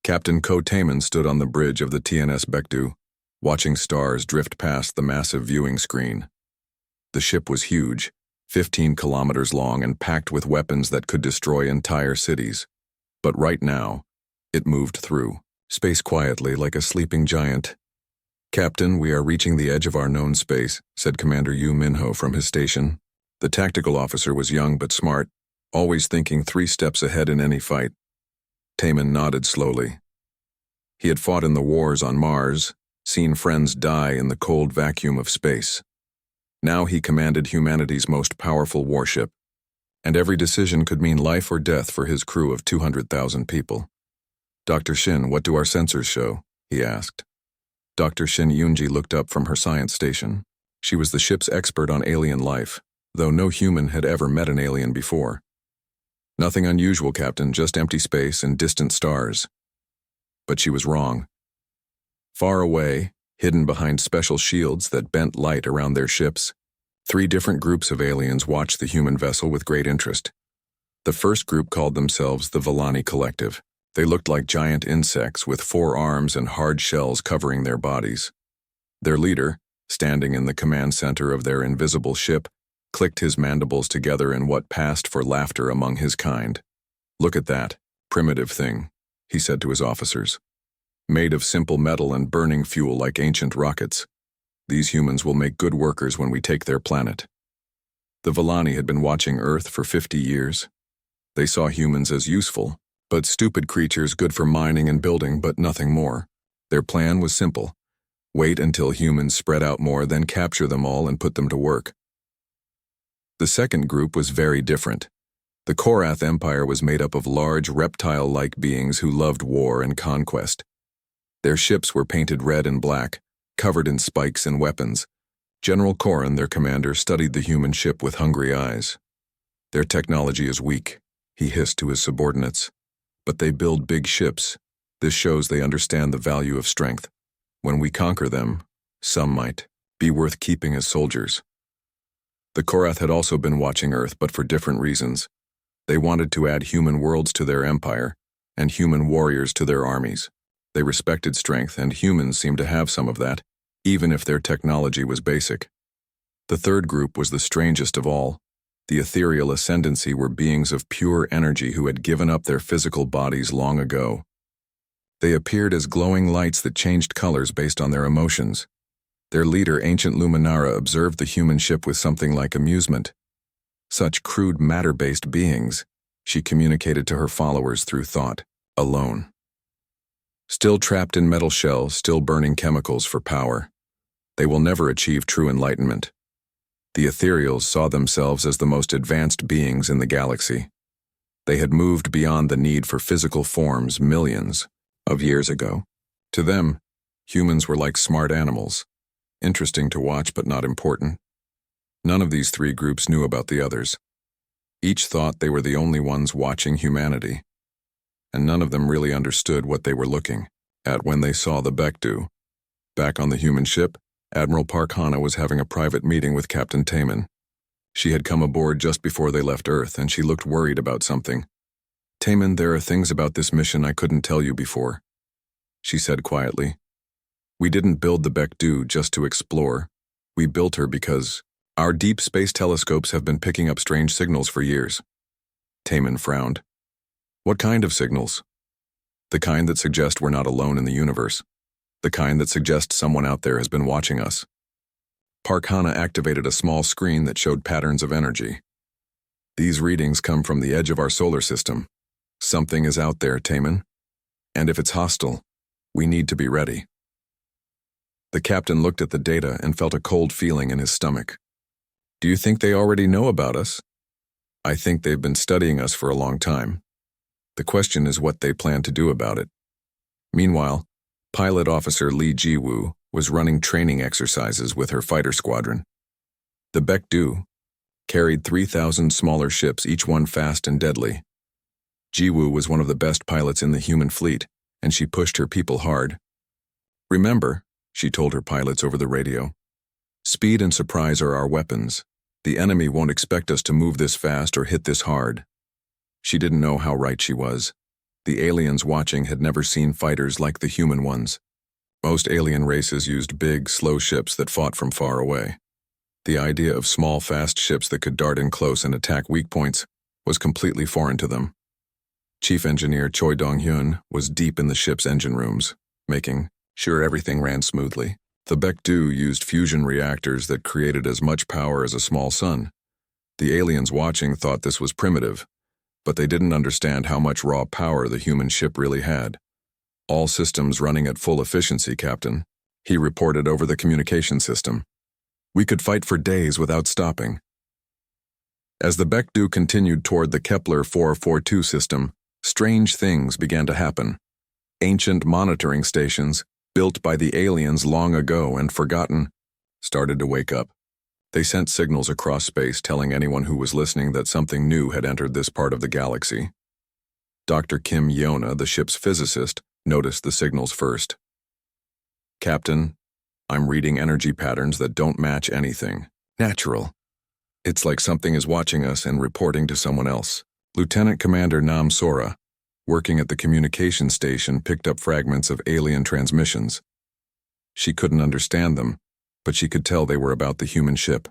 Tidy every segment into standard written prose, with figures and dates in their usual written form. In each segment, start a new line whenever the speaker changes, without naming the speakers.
Captain Ko Taman stood on the bridge of the TNS Baekdu, watching stars drift past the massive viewing screen. The ship was huge, 15 kilometers long and packed with weapons that could destroy entire cities. But right now, it moved through space quietly like a sleeping giant. "Captain, we are reaching the edge of our known space," said Commander Yu Minho from his station. The tactical officer was young but smart, always thinking 3 steps ahead in any fight. Taman nodded slowly. He had fought in the wars on Mars, seen friends die in the cold vacuum of space. Now he commanded humanity's most powerful warship, and every decision could mean life or death for his crew of 200,000 people. "Dr. Shin, what do our sensors show?" he asked. Dr. Shin Yunji looked up from her science station. She was the ship's expert on alien life, though no human had ever met an alien before. "Nothing unusual, Captain, just empty space and distant stars." But she was wrong. Far away, hidden behind special shields that bent light around their ships, 3 different groups of aliens watched the human vessel with great interest. The first group called themselves the Villani Collective. They looked like giant insects with 4 arms and hard shells covering their bodies. Their leader, standing in the command center of their invisible ship, clicked his mandibles together in what passed for laughter among his kind. "Look at that primitive thing," he said to his officers. "Made of simple metal and burning fuel like ancient rockets. These humans will make good workers when we take their planet." The Villani had been watching Earth for 50 years. They saw humans as useful, but stupid creatures good for mining and building, but nothing more. Their plan was simple: wait until humans spread out more, then capture them all and put them to work. The second group was very different. The Korath Empire was made up of large, reptile-like beings who loved war and conquest. Their ships were painted red and black, covered in spikes and weapons. General Koran, their commander, studied the human ship with hungry eyes. "Their technology is weak," he hissed to his subordinates. "But they build big ships. This shows they understand the value of strength. When we conquer them, some might be worth keeping as soldiers." The Korath had also been watching Earth, but for different reasons. They wanted to add human worlds to their empire, and human warriors to their armies. They respected strength, and humans seemed to have some of that, even if their technology was basic. The third group was the strangest of all. The ethereal ascendancy were beings of pure energy who had given up their physical bodies long ago. They appeared as glowing lights that changed colors based on their emotions. Their leader, Ancient Luminara, observed the human ship with something like amusement. Such crude matter-based beings, she communicated to her followers through thought, alone. Still trapped in metal shells, still burning chemicals for power. They will never achieve true enlightenment. The ethereals saw themselves as the most advanced beings in the galaxy. They had moved beyond the need for physical forms millions of years ago. To them, humans were like smart animals, interesting to watch but not important. None of these 3 groups knew about the others. Each thought they were the only ones watching humanity, and none of them really understood what they were looking at when they saw the Baekdu. Back on the human ship, Admiral Park Hana was having a private meeting with Captain Taman. She had come aboard just before they left Earth, and she looked worried about something. "Taman, there are things about this mission I couldn't tell you before," she said quietly. "We didn't build the Baekdu just to explore. We built her because our deep space telescopes have been picking up strange signals for years." Taman frowned. "What kind of signals?" "The kind that suggest we're not alone in the universe. The kind that suggests someone out there has been watching us." Park Hana activated a small screen that showed patterns of energy. "These readings come from the edge of our solar system. Something is out there, Taman. And if it's hostile, we need to be ready." The captain looked at the data and felt a cold feeling in his stomach. "Do you think they already know about us?" "I think they've been studying us for a long time. The question is what they plan to do about it." Meanwhile, Pilot Officer Lee Ji-woo was running training exercises with her fighter squadron. The Baekdu carried 3,000 smaller ships, each one fast and deadly. Ji-woo was one of the best pilots in the human fleet, and she pushed her people hard. "Remember," she told her pilots over the radio, "speed and surprise are our weapons. The enemy won't expect us to move this fast or hit this hard." She didn't know how right she was. The aliens watching had never seen fighters like the human ones. Most alien races used big, slow ships that fought from far away. The idea of small, fast ships that could dart in close and attack weak points was completely foreign to them. Chief Engineer Choi Dong-hyun was deep in the ship's engine rooms, making sure everything ran smoothly. The Baekdu used fusion reactors that created as much power as a small sun. The aliens watching thought this was primitive, but they didn't understand how much raw power the human ship really had. All systems running at full efficiency, Captain, he reported over the communication system. We could fight for days without stopping. As the Baekdu continued toward the Kepler 442 system, strange things began to happen. Ancient monitoring stations, built by the aliens long ago and forgotten, started to wake up. They sent signals across space telling anyone who was listening that something new had entered this part of the galaxy. Dr. Kim Yona, the ship's physicist, noticed the signals first. Captain, I'm reading energy patterns that don't match anything natural. It's like something is watching us and reporting to someone else. Lieutenant Commander Nam Sora, working at the communication station, picked up fragments of alien transmissions. She couldn't understand them, but she could tell they were about the human ship.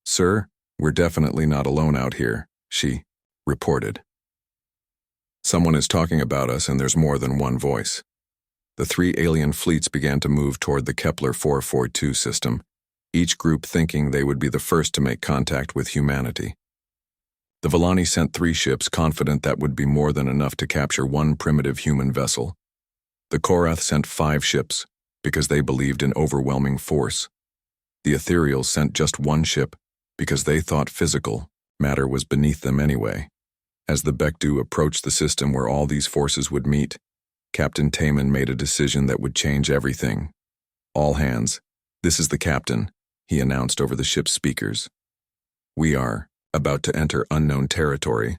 Sir, we're definitely not alone out here, she reported. Someone is talking about us and there's more than one voice. The three alien fleets began to move toward the Kepler 442 system, each group thinking they would be the first to make contact with humanity. The Volani sent 3 ships, confident that would be more than enough to capture one primitive human vessel. The Korath sent 5 ships, because they believed in overwhelming force. The Ethereals sent just 1 ship, because they thought physical matter was beneath them anyway. As the Baekdu approached the system where all these forces would meet, Captain Taman made a decision that would change everything. All hands, this is the captain, he announced over the ship's speakers. We are about to enter unknown territory.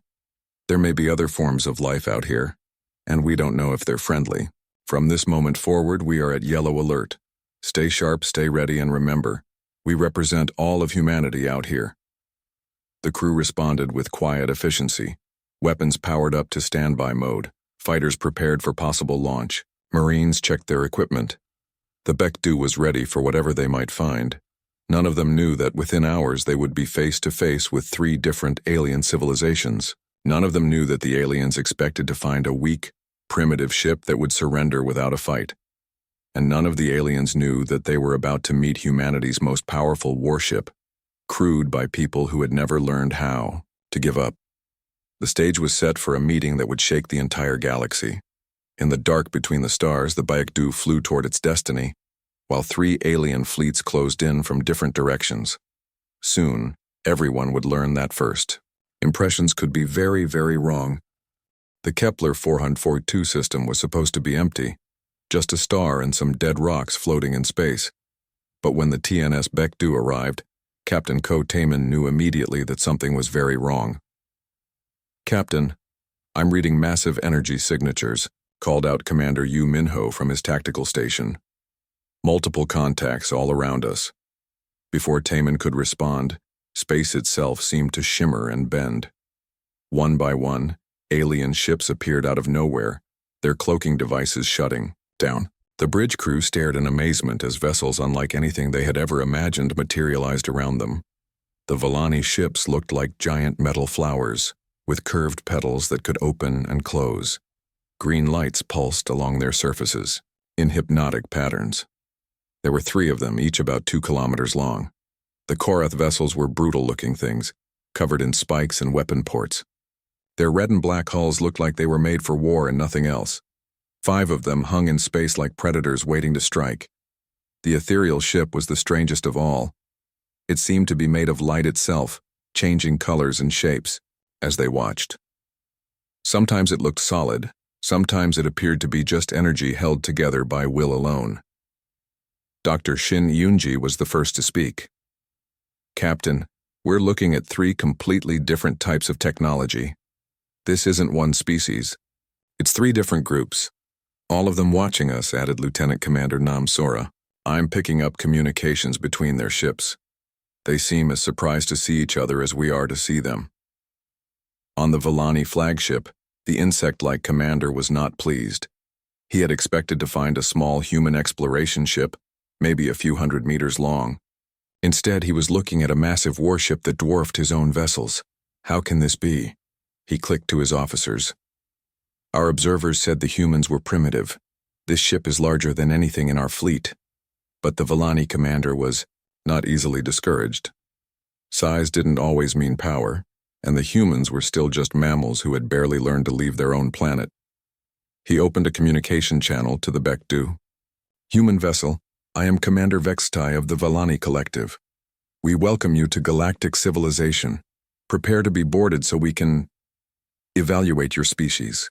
There may be other forms of life out here, and we don't know if they're friendly. From this moment forward, we are at yellow alert. Stay sharp, stay ready, and remember, we represent all of humanity out here. The crew responded with quiet efficiency, weapons powered up to standby mode, fighters prepared for possible launch, Marines checked their equipment. The Baekdu was ready for whatever they might find. None of them knew that within hours they would be face to face with 3 different alien civilizations. None of them knew that the aliens expected to find a weak, primitive ship that would surrender without a fight. And none of the aliens knew that they were about to meet humanity's most powerful warship, crewed by people who had never learned how to give up. The stage was set for a meeting that would shake the entire galaxy. In the dark between the stars, the Baekdu flew toward its destiny, while 3 alien fleets closed in from different directions. Soon, everyone would learn that first. Impressions could be very, very wrong. The Kepler 442 system was supposed to be empty, just a star and some dead rocks floating in space. But when the TNS Baekdu arrived, Captain Ko Taman knew immediately that something was very wrong. Captain, I'm reading massive energy signatures, called out Commander Yu Minho from his tactical station. Multiple contacts all around us. Before Taman could respond, space itself seemed to shimmer and bend. One by one, alien ships appeared out of nowhere, their cloaking devices shutting down. The bridge crew stared in amazement as vessels unlike anything they had ever imagined materialized around them. The Volani ships looked like giant metal flowers, with curved petals that could open and close. Green lights pulsed along their surfaces, in hypnotic patterns. There were 3 of them, each about 2 kilometers long. The Korath vessels were brutal-looking things, covered in spikes and weapon ports. Their red and black hulls looked like they were made for war and nothing else. 5 of them hung in space like predators waiting to strike. The ethereal ship was the strangest of all. It seemed to be made of light itself, changing colors and shapes as they watched. Sometimes it looked solid, sometimes it appeared to be just energy held together by will alone. Dr. Shin Yoonji was the first to speak. Captain, we're looking at 3 completely different types of technology. This isn't one species. It's 3 different groups. All of them watching us, added Lieutenant Commander Nam Sora. I'm picking up communications between their ships. They seem as surprised to see each other as we are to see them. On the Volani flagship, The insect-like commander was not pleased. He had expected to find a small human exploration ship, maybe a few hundred meters long. Instead, he was looking at a massive warship that dwarfed his own vessels. How can this be? He clicked to his officers. Our observers said the humans were primitive. This ship is larger than anything in our fleet. But the Villani commander was not easily discouraged. Size didn't always mean power, and the humans were still just mammals who had barely learned to leave their own planet. He opened a communication channel to the Bekdu. Human vessel, I am Commander Vextai of the Villani Collective. We welcome you to galactic civilization. Prepare to be boarded so we can evaluate your species.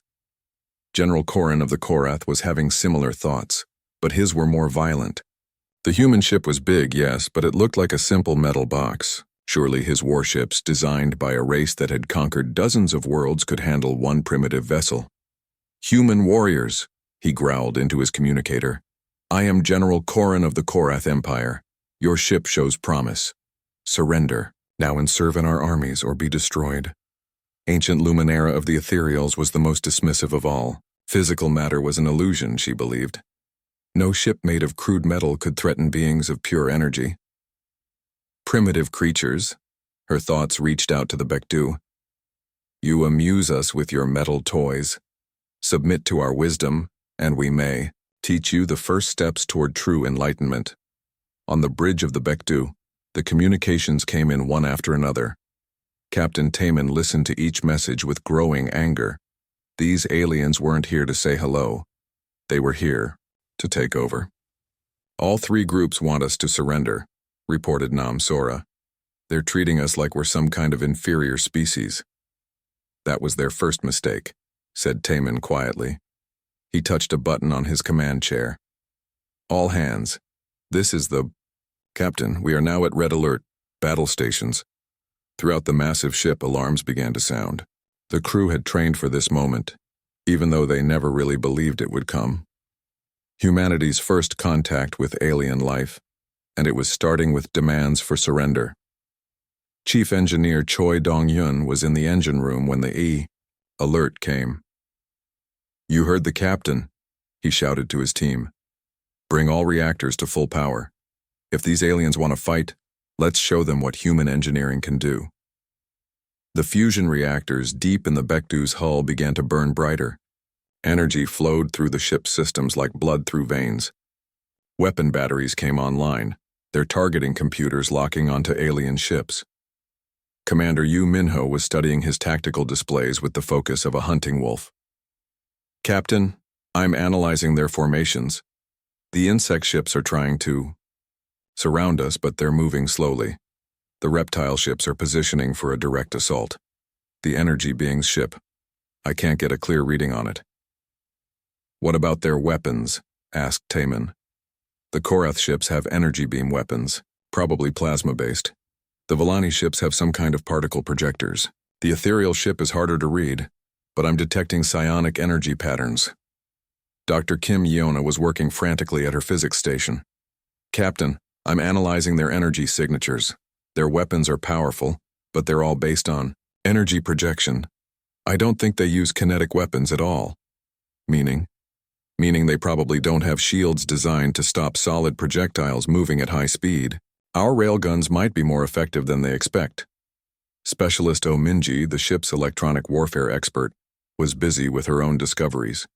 General Korin of the Korath was having similar thoughts, but his were more violent. The human ship was big, yes, but it looked like a simple metal box. Surely his warships, designed by a race that had conquered dozens of worlds, could handle one primitive vessel. Human warriors, he growled into his communicator. I am General Korin of the Korath Empire. Your ship shows promise. Surrender, now and serve in our armies or be destroyed. Ancient Luminara of the Ethereals was the most dismissive of all. Physical matter was an illusion, she believed. No ship made of crude metal could threaten beings of pure energy. Primitive creatures, her thoughts reached out to the Bekdu. You amuse us with your metal toys. Submit to our wisdom, and we may teach you the first steps toward true enlightenment. On the bridge of the Bekdu, the communications came in one after another. Captain Taman listened to each message with growing anger. These aliens weren't here to say hello. They were here to take over. All three groups want us to surrender, reported Nam Sora. They're treating us like we're some kind of inferior species. That was their first mistake, said Taman quietly. He touched a button on his command chair. All hands. This is the... Captain, we are now at red alert. Battle stations. Throughout the massive ship, alarms began to sound. The crew had trained for this moment, even though they never really believed it would come. Humanity's first contact with alien life, and it was starting with demands for surrender. Chief Engineer Choi Dong-yun was in the engine room when the alert came. You heard the captain, he shouted to his team. Bring all reactors to full power. If these aliens want to fight, let's show them what human engineering can do. The fusion reactors deep in the Bekdu's hull began to burn brighter. Energy flowed through the ship's systems like blood through veins. Weapon batteries came online, their targeting computers locking onto alien ships. Commander Yu Minho was studying his tactical displays with the focus of a hunting wolf. Captain, I'm analyzing their formations. The insect ships are trying to surround us, but they're moving slowly. The reptile ships are positioning for a direct assault. The energy being's ship. I can't get a clear reading on it. What about their weapons? Asked Taman. The Korath ships have energy beam weapons, probably plasma-based. The Villani ships have some kind of particle projectors. The ethereal ship is harder to read, but I'm detecting psionic energy patterns. Dr. Kim Yeona was working frantically at her physics station. Captain, I'm analyzing their energy signatures. Their weapons are powerful, but they're all based on energy projection. I don't think they use kinetic weapons at all. Meaning they probably don't have shields designed to stop solid projectiles moving at high speed. Our railguns might be more effective than they expect. Specialist Ominji, the ship's electronic warfare expert, was busy with her own discoveries.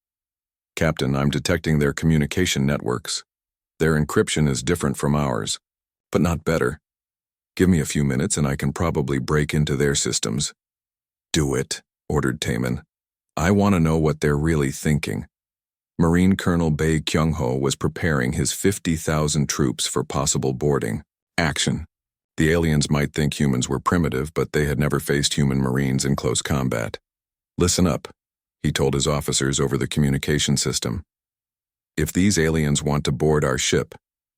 Captain, I'm detecting their communication networks. Their encryption is different from ours, but not better. Give me a few minutes and I can probably break into their systems. Do it, ordered Taman. I want to know what they're really thinking. Marine Colonel Bae Kyung-ho was preparing his 50,000 troops for possible boarding. Action. The aliens might think humans were primitive, but they had never faced human marines in close combat. Listen up, he told his officers over the communication system. If these aliens want to board our ship,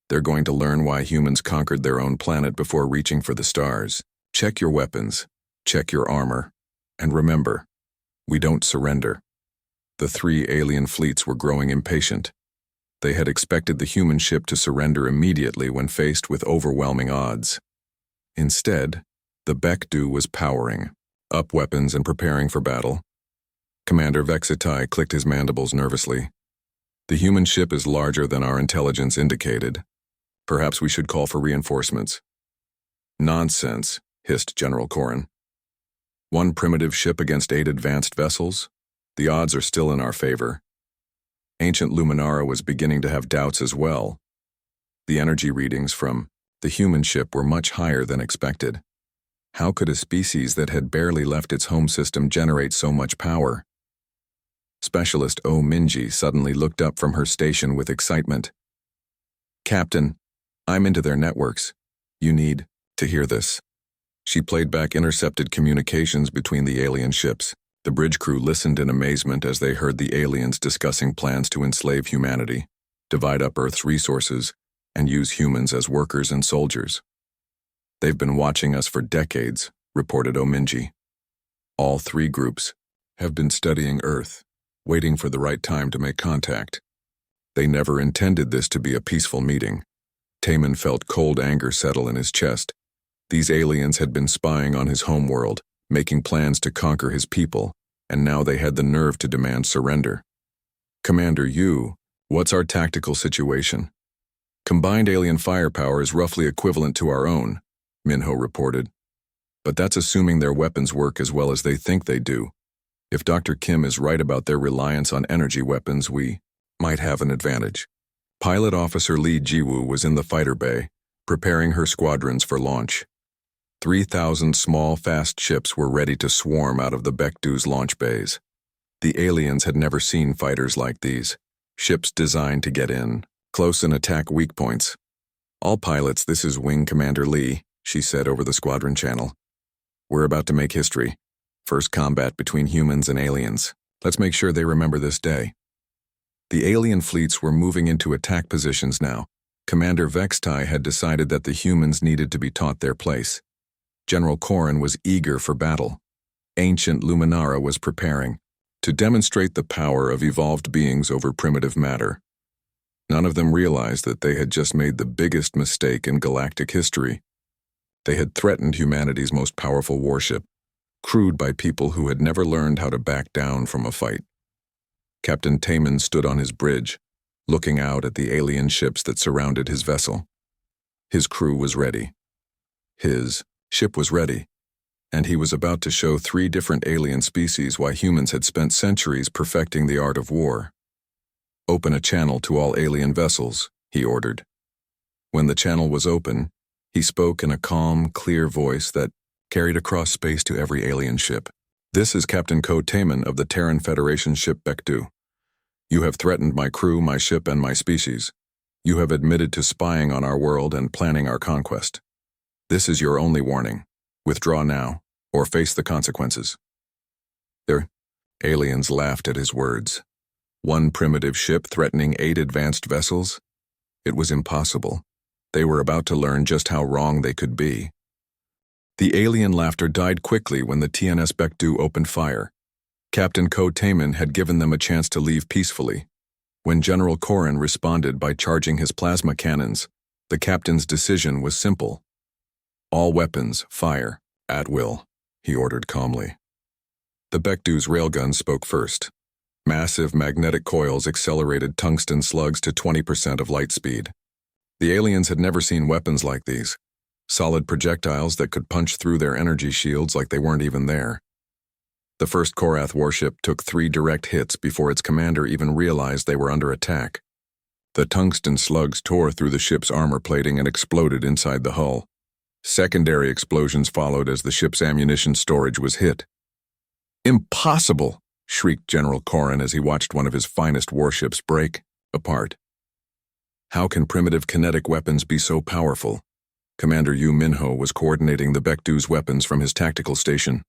they're going to learn why humans conquered their own planet before reaching for the stars. Check your weapons, check your armor, and remember, we don't surrender. The three alien fleets were growing impatient. They had expected the human ship to surrender immediately when faced with overwhelming odds. Instead, the Bekdu was powering up weapons and preparing for battle. Commander Vexitai clicked his mandibles nervously. The human ship is larger than our intelligence indicated. Perhaps we should call for reinforcements. Nonsense, hissed General Corrin. One primitive ship against 8 advanced vessels? The odds are still in our favor. Ancient Luminara was beginning to have doubts as well. The energy readings from the human ship were much higher than expected. How could a species that had barely left its home system generate so much power? Specialist O Minji suddenly looked up from her station with excitement. Captain, I'm into their networks. You need to hear this. She played back intercepted communications between the alien ships. The bridge crew listened in amazement as they heard the aliens discussing plans to enslave humanity, divide up Earth's resources, and use humans as workers and soldiers. They've been watching us for decades, reported Ominji. All 3 groups have been studying Earth, waiting for the right time to make contact. They never intended this to be a peaceful meeting. Taman felt cold anger settle in his chest. These aliens had been spying on his homeworld, making plans to conquer his people, and now they had the nerve to demand surrender. Commander Yu, what's our tactical situation? Combined alien firepower is roughly equivalent to our own, Minho reported. But that's assuming their weapons work as well as they think they do. If Dr. Kim is right about their reliance on energy weapons, we might have an advantage. Pilot Officer Lee Jiwoo was in the fighter bay, preparing her squadrons for launch. 3,000 small, fast ships were ready to swarm out of the Baekdu's launch bays. The aliens had never seen fighters like these, ships designed to get in, close and attack weak points. All pilots, this is Wing Commander Lee, she said over the squadron channel. We're about to make history. First combat between humans and aliens. Let's make sure they remember this day. The alien fleets were moving into attack positions now. Commander Vextai had decided that the humans needed to be taught their place. General Corrin was eager for battle. Ancient Luminara was preparing to demonstrate the power of evolved beings over primitive matter. None of them realized that they had just made the biggest mistake in galactic history. They had threatened humanity's most powerful warship, crewed by people who had never learned how to back down from a fight. Captain Taman stood on his bridge, looking out at the alien ships that surrounded his vessel. His crew was ready. His ship was ready, and he was about to show 3 different alien species why humans had spent centuries perfecting the art of war. Open a channel to all alien vessels, he ordered. When the channel was open, he spoke in a calm, clear voice that carried across space to every alien ship. This is Captain Ko Taman of the Terran Federation ship Baekdu. You have threatened my crew, my ship, and my species. You have admitted to spying on our world and planning our conquest. This is your only warning. Withdraw now, or face the consequences. The aliens laughed at his words. 1 primitive ship threatening 8 advanced vessels? It was impossible. They were about to learn just how wrong they could be. The alien laughter died quickly when the TNS Baekdu opened fire. Captain Ko Taman had given them a chance to leave peacefully. When General Corrin responded by charging his plasma cannons, the captain's decision was simple. All weapons, fire, at will, he ordered calmly. The Baekdu's railguns spoke first. Massive magnetic coils accelerated tungsten slugs to 20% of light speed. The aliens had never seen weapons like these. Solid projectiles that could punch through their energy shields like they weren't even there. The first Korath warship took 3 direct hits before its commander even realized they were under attack. The tungsten slugs tore through the ship's armor plating and exploded inside the hull. Secondary explosions followed as the ship's ammunition storage was hit. Impossible! Shrieked General Corrin as he watched one of his finest warships break apart. How can primitive kinetic weapons be so powerful? Commander Yu Minho was coordinating the Baekdu's weapons from his tactical station.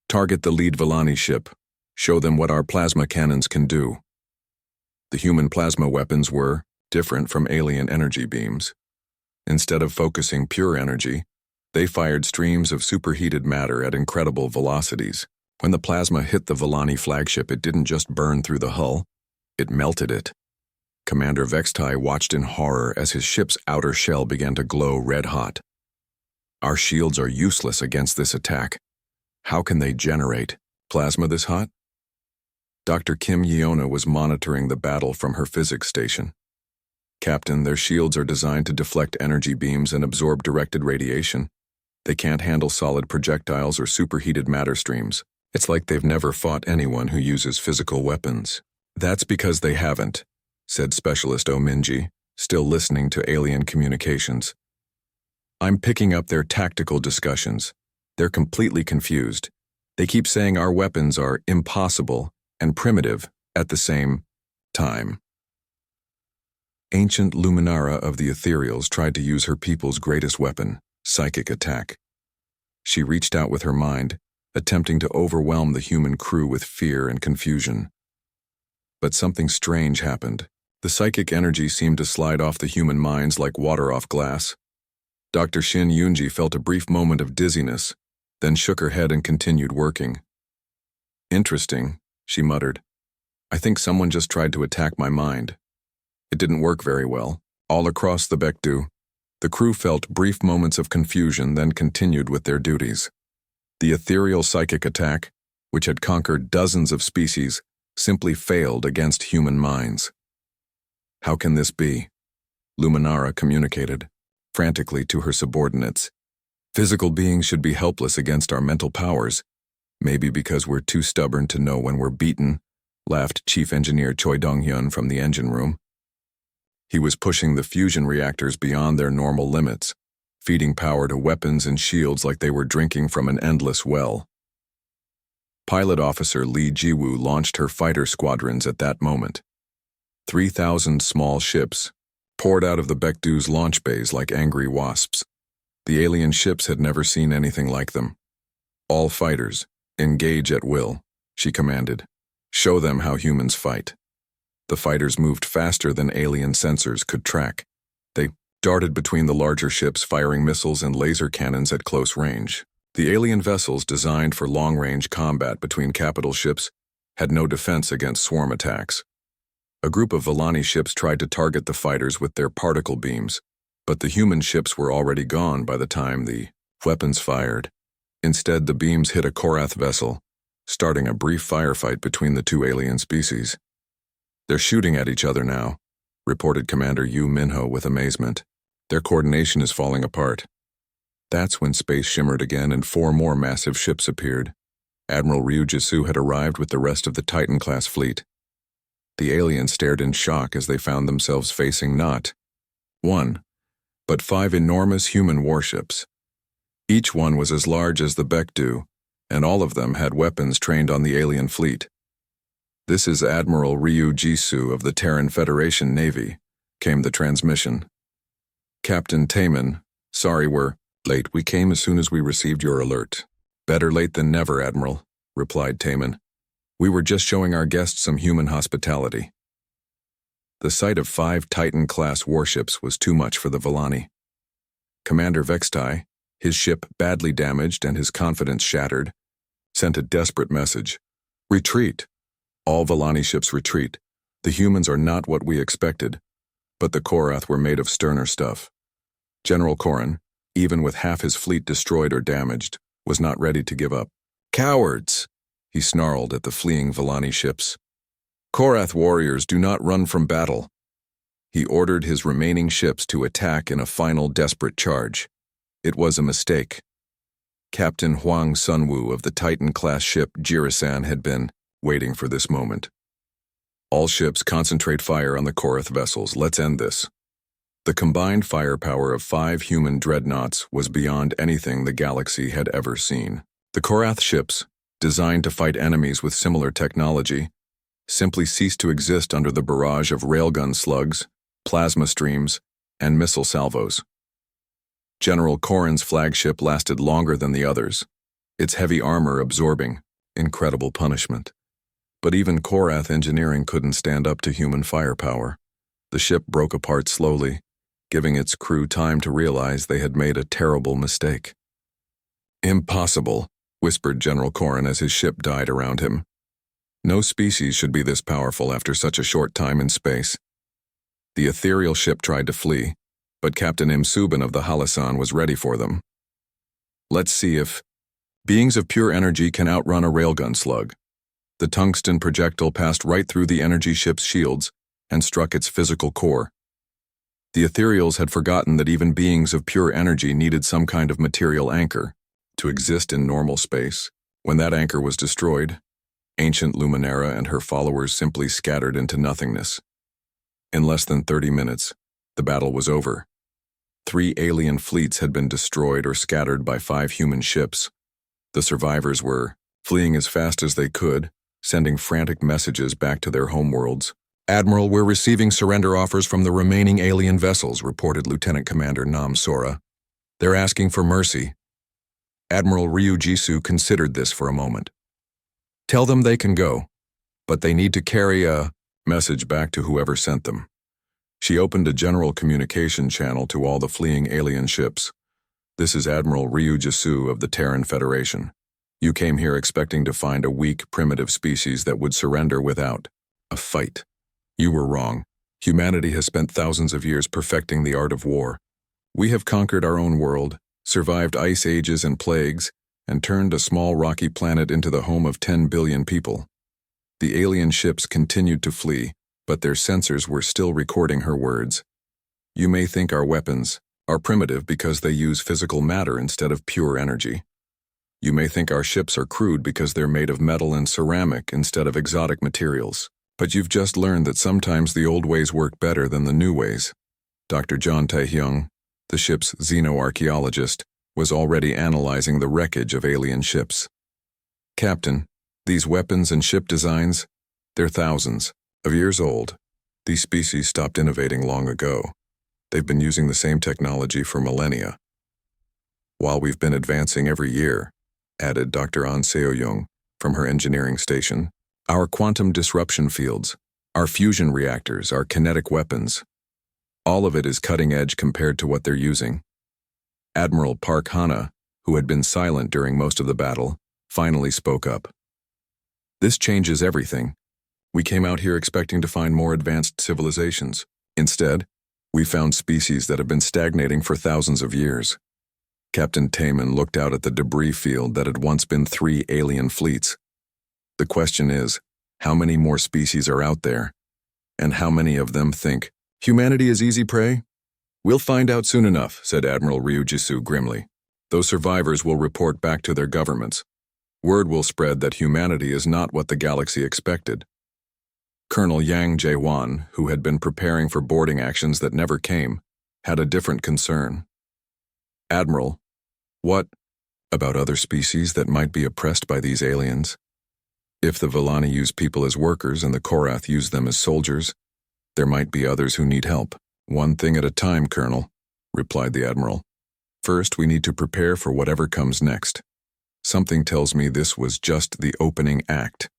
Target the lead Villani ship. Show them what our plasma cannons can do. The human plasma weapons were different from alien energy beams. Instead of focusing pure energy, they fired streams of superheated matter at incredible velocities. When the plasma hit the Villani flagship, it didn't just burn through the hull, it melted it. Commander Vextai watched in horror as his ship's outer shell began to glow red-hot. Our shields are useless against this attack. How can they generate plasma this hot? Dr. Kim Yeona was monitoring the battle from her physics station. Captain, their shields are designed to deflect energy beams and absorb directed radiation. They can't handle solid projectiles or superheated matter streams. It's like they've never fought anyone who uses physical weapons. That's because they haven't, said Specialist Ominji, still listening to alien communications. I'm picking up their tactical discussions. They're completely confused. They keep saying our weapons are impossible and primitive at the same time. Ancient Luminara of the Ethereals tried to use her people's greatest weapon, psychic attack. She reached out with her mind, attempting to overwhelm the human crew with fear and confusion. But something strange happened. The psychic energy seemed to slide off the human minds like water off glass. Dr. Shin Yunji felt a brief moment of dizziness, then shook her head and continued working. Interesting, she muttered. I think someone just tried to attack my mind. It didn't work very well. All across the Baekdu, the crew felt brief moments of confusion, then continued with their duties. The ethereal psychic attack, which had conquered dozens of species, simply failed against human minds. How can this be? Luminara communicated, frantically to her subordinates. Physical beings should be helpless against our mental powers, maybe because we're too stubborn to know when we're beaten, laughed Chief Engineer Choi Dong-hyun from the engine room. He was pushing the fusion reactors beyond their normal limits, feeding power to weapons and shields like they were drinking from an endless well. Pilot Officer Lee Jiwoo launched her fighter squadrons at that moment. 3,000 small ships poured out of the Baekdu's launch bays like angry wasps. The alien ships had never seen anything like them. All fighters, engage at will, she commanded. Show them how humans fight. The fighters moved faster than alien sensors could track. They darted between the larger ships, firing missiles and laser cannons at close range. The alien vessels designed for long-range combat between capital ships had no defense against swarm attacks. A group of Vellani ships tried to target the fighters with their particle beams, but the human ships were already gone by the time the weapons fired. Instead, the beams hit a Korath vessel, starting a brief firefight between the two alien species. They're shooting at each other now, reported Commander Yu Minho with amazement. Their coordination is falling apart. That's when space shimmered again and 4 more massive ships appeared. Admiral Ryu Jisu had arrived with the rest of the Titan-class fleet. The aliens stared in shock as they found themselves facing not 1, but 5 enormous human warships. Each one was as large as the Baekdu, and all of them had weapons trained on the alien fleet. This is Admiral Ryu Jisu of the Terran Federation Navy, came the transmission. Captain Taemin, sorry we're late. We came as soon as we received your alert. Better late than never, Admiral, replied Taemin. We were just showing our guests some human hospitality. The sight of 5 Titan-class warships was too much for the Vellani. Commander Vextai, his ship badly damaged and his confidence shattered, sent a desperate message. Retreat. All Vellani ships retreat. The humans are not what we expected, but the Korath were made of sterner stuff. General Koran, even with half his fleet destroyed or damaged, was not ready to give up. Cowards! He snarled at the fleeing Vellani ships. Korath warriors do not run from battle. He ordered his remaining ships to attack in a final desperate charge. It was a mistake. Captain Huang Sunwoo of the Titan-class ship Jirisan had been waiting for this moment. All ships concentrate fire on the Korath vessels. Let's end this. The combined firepower of 5 human dreadnoughts was beyond anything the galaxy had ever seen. The Korath ships, designed to fight enemies with similar technology, simply ceased to exist under the barrage of railgun slugs, plasma streams, and missile salvos. General Koran's flagship lasted longer than the others, its heavy armor absorbing incredible punishment. But even Korath engineering couldn't stand up to human firepower. The ship broke apart slowly, giving its crew time to realize they had made a terrible mistake. Impossible, whispered General Koran as his ship died around him. No species should be this powerful after such a short time in space. The ethereal ship tried to flee, but Captain Im Subin of the Halasan was ready for them. Let's see if beings of pure energy can outrun a railgun slug. The tungsten projectile passed right through the energy ship's shields and struck its physical core. The ethereals had forgotten that even beings of pure energy needed some kind of material anchor to exist in normal space. When that anchor was destroyed, ancient Luminera and her followers simply scattered into nothingness. In less than 30 minutes, the battle was over. 3 alien fleets had been destroyed or scattered by 5 human ships. The survivors were fleeing as fast as they could, sending frantic messages back to their homeworlds. "Admiral, we're receiving surrender offers from the remaining alien vessels," reported Lieutenant Commander Nam Sora. "They're asking for mercy." Admiral Ryu Jisoo considered this for a moment. "Tell them they can go, but they need to carry a message back to whoever sent them." She opened a general communication channel to all the fleeing alien ships. "This is Admiral Ryu Jisoo of the Terran Federation. You came here expecting to find a weak, primitive species that would surrender without a fight. You were wrong. Humanity has spent thousands of years perfecting the art of war. We have conquered our own world, survived ice ages and plagues, and turned a small rocky planet into the home of 10 billion people." The alien ships continued to flee, but their sensors were still recording her words. "You may think our weapons are primitive because they use physical matter instead of pure energy. You may think our ships are crude because they're made of metal and ceramic instead of exotic materials. But you've just learned that sometimes the old ways work better than the new ways." Dr. John Taehyung, the ship's xenoarchaeologist, was already analyzing the wreckage of alien ships. "Captain, these weapons and ship designs, they're thousands of years old. These species stopped innovating long ago. They've been using the same technology for millennia. While we've been advancing every year," added Dr. An Seo-young from her engineering station, "our quantum disruption fields, our fusion reactors, our kinetic weapons, all of it is cutting edge compared to what they're using." Admiral Park Hana, who had been silent during most of the battle, finally spoke up. "This changes everything. We came out here expecting to find more advanced civilizations. Instead, we found species that have been stagnating for thousands of years." Captain Taman looked out at the debris field that had once been 3 alien fleets. "The question is, how many more species are out there? And how many of them think humanity is easy prey?" "We'll find out soon enough," said Admiral Ryu Jisoo grimly. "Those survivors will report back to their governments. Word will spread that humanity is not what the galaxy expected." Colonel Yang Jae-wan, who had been preparing for boarding actions that never came, had a different concern. "Admiral, what about other species that might be oppressed by these aliens? If the Villani use people as workers and the Korath use them as soldiers, there might be others who need help." "One thing at a time, Colonel," replied the Admiral. "First, we need to prepare for whatever comes next. Something tells me this was just the opening act."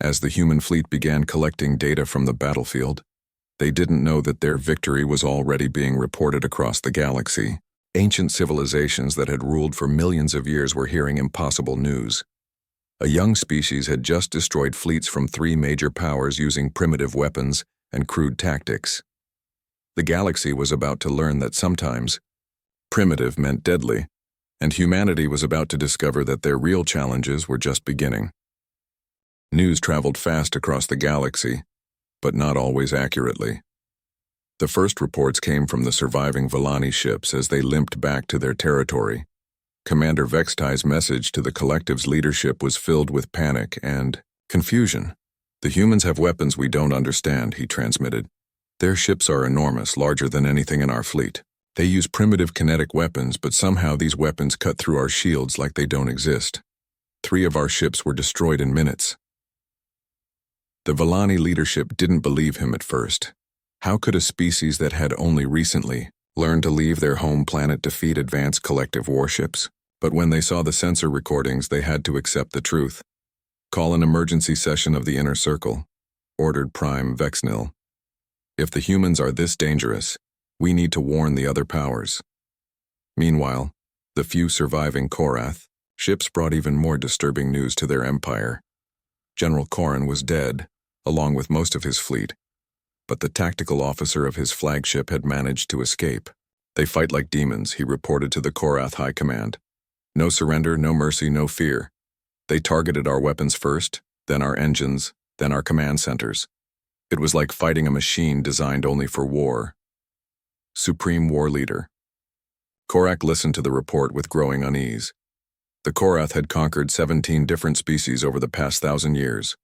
As the human fleet began collecting data from the battlefield, they didn't know that their victory was already being reported across the galaxy. Ancient civilizations that had ruled for millions of years were hearing impossible news. A young species had just destroyed fleets from 3 major powers using primitive weapons and crude tactics. The galaxy was about to learn that sometimes primitive meant deadly, and humanity was about to discover that their real challenges were just beginning. News traveled fast across the galaxy, but not always accurately. The first reports came from the surviving Villani ships as they limped back to their territory. Commander Vextai's message to the collective's leadership was filled with panic and confusion. "The humans have weapons we don't understand," he transmitted. "Their ships are enormous, larger than anything in our fleet. They use primitive kinetic weapons, but somehow these weapons cut through our shields like they don't exist. 3 of our ships were destroyed in minutes." The Villani leadership didn't believe him at first. How could a species that had only recently learned to leave their home planet defeat advanced collective warships? But when they saw the sensor recordings, they had to accept the truth. "Call an emergency session of the Inner Circle," ordered Prime Vexnil. "If the humans are this dangerous, we need to warn the other powers." Meanwhile, the few surviving Korath ships brought even more disturbing news to their empire. General Koran was dead, along with most of his fleet, but the tactical officer of his flagship had managed to escape. "They fight like demons," he reported to the Korath High Command. "No surrender, no mercy, no fear. They targeted our weapons first, then our engines, then our command centers. It was like fighting a machine designed only for war. Supreme War Leader. Korak listened to the report with growing unease. The Korath had conquered 17 different species over the past 1,000 years.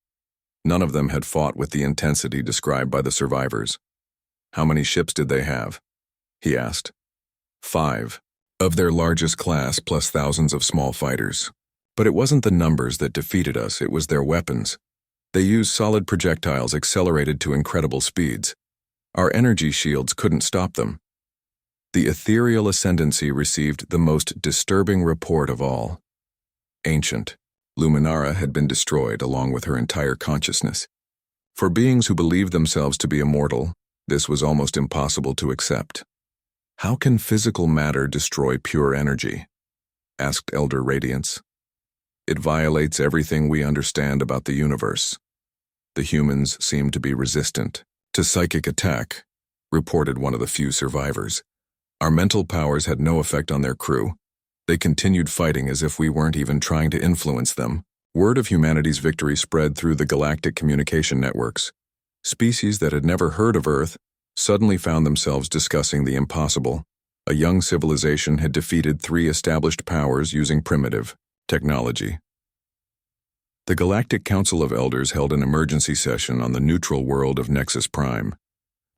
None of them had fought with the intensity described by the survivors. How many ships did they have? He asked. 5. Of their largest class plus thousands of small fighters. But it wasn't the numbers that defeated us, it was their weapons. They used solid projectiles accelerated to incredible speeds. Our energy shields couldn't stop them. The ethereal ascendancy received the most disturbing report of all. Ancient, Luminara had been destroyed along with her entire consciousness. For beings who believed themselves to be immortal, this was almost impossible to accept. How can physical matter destroy pure energy? Asked Elder Radiance. It violates everything we understand about the universe. The humans seem to be resistant to psychic attack, reported one of the few survivors. Our mental powers had no effect on their crew. They continued fighting as if we weren't even trying to influence them. Word of humanity's victory spread through the galactic communication networks. Species that had never heard of Earth suddenly found themselves discussing the impossible. A young civilization had defeated 3 established powers using primitive technology. The Galactic Council of Elders held an emergency session on the neutral world of Nexus Prime.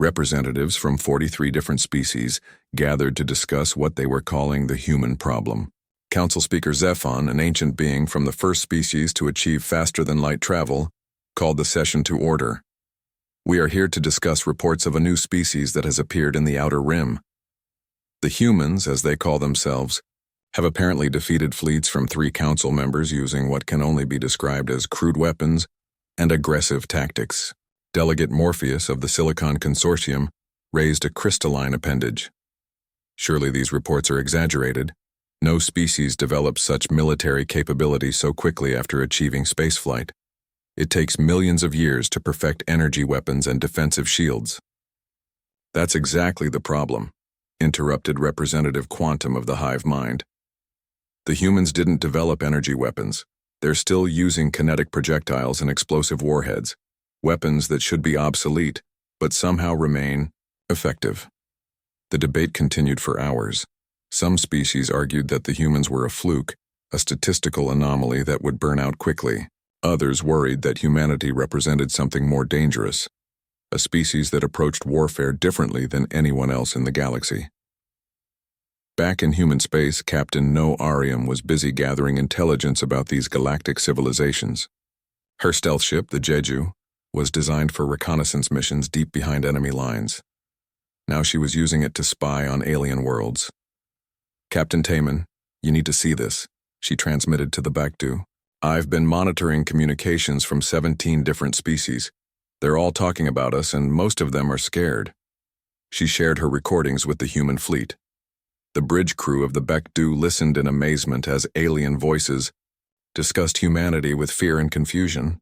Representatives from 43 different species gathered to discuss what they were calling the human problem. Council Speaker Zephon, an ancient being from the first species to achieve faster-than-light travel, called the session to order. We are here to discuss reports of a new species that has appeared in the Outer Rim. The humans, as they call themselves, have apparently defeated fleets from 3 council members using what can only be described as crude weapons and aggressive tactics. Delegate Morpheus of the Silicon Consortium raised a crystalline appendage. Surely these reports are exaggerated. No species develops such military capability so quickly after achieving spaceflight. It takes millions of years to perfect energy weapons and defensive shields. That's exactly the problem, interrupted Representative Quantum of the Hive Mind. The humans didn't develop energy weapons. They're still using kinetic projectiles and explosive warheads, weapons that should be obsolete, but somehow remain effective. The debate continued for hours. Some species argued that the humans were a fluke, a statistical anomaly that would burn out quickly. Others worried that humanity represented something more dangerous, a species that approached warfare differently than anyone else in the galaxy. Back in human space, Captain No Arium was busy gathering intelligence about these galactic civilizations. Her stealth ship, the Jeju, was designed for reconnaissance missions deep behind enemy lines. Now she was using it to spy on alien worlds. Captain Taman, you need to see this, she transmitted to the Bakdu. I've been monitoring communications from 17 different species. They're all talking about us, and most of them are scared. She shared her recordings with the human fleet. The bridge crew of the Bakdu listened in amazement as alien voices discussed humanity with fear and confusion.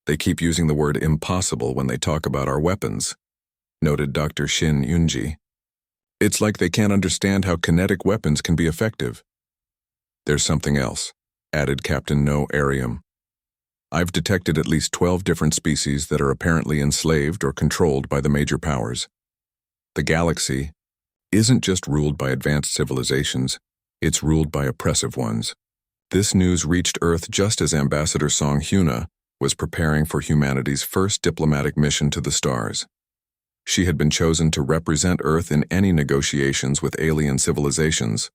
They keep using the word impossible when they talk about our weapons, noted Dr. Shin Yunji. It's like they can't understand how kinetic weapons can be effective. There's something else, added Captain No Arium. I've detected at least 12 different species that are apparently enslaved or controlled by the major powers. The galaxy isn't just ruled by advanced civilizations, it's ruled by oppressive ones. This news reached Earth just as Ambassador Song Hyuna was preparing for humanity's first diplomatic mission to the stars. She had been chosen to represent Earth in any negotiations with alien civilizations,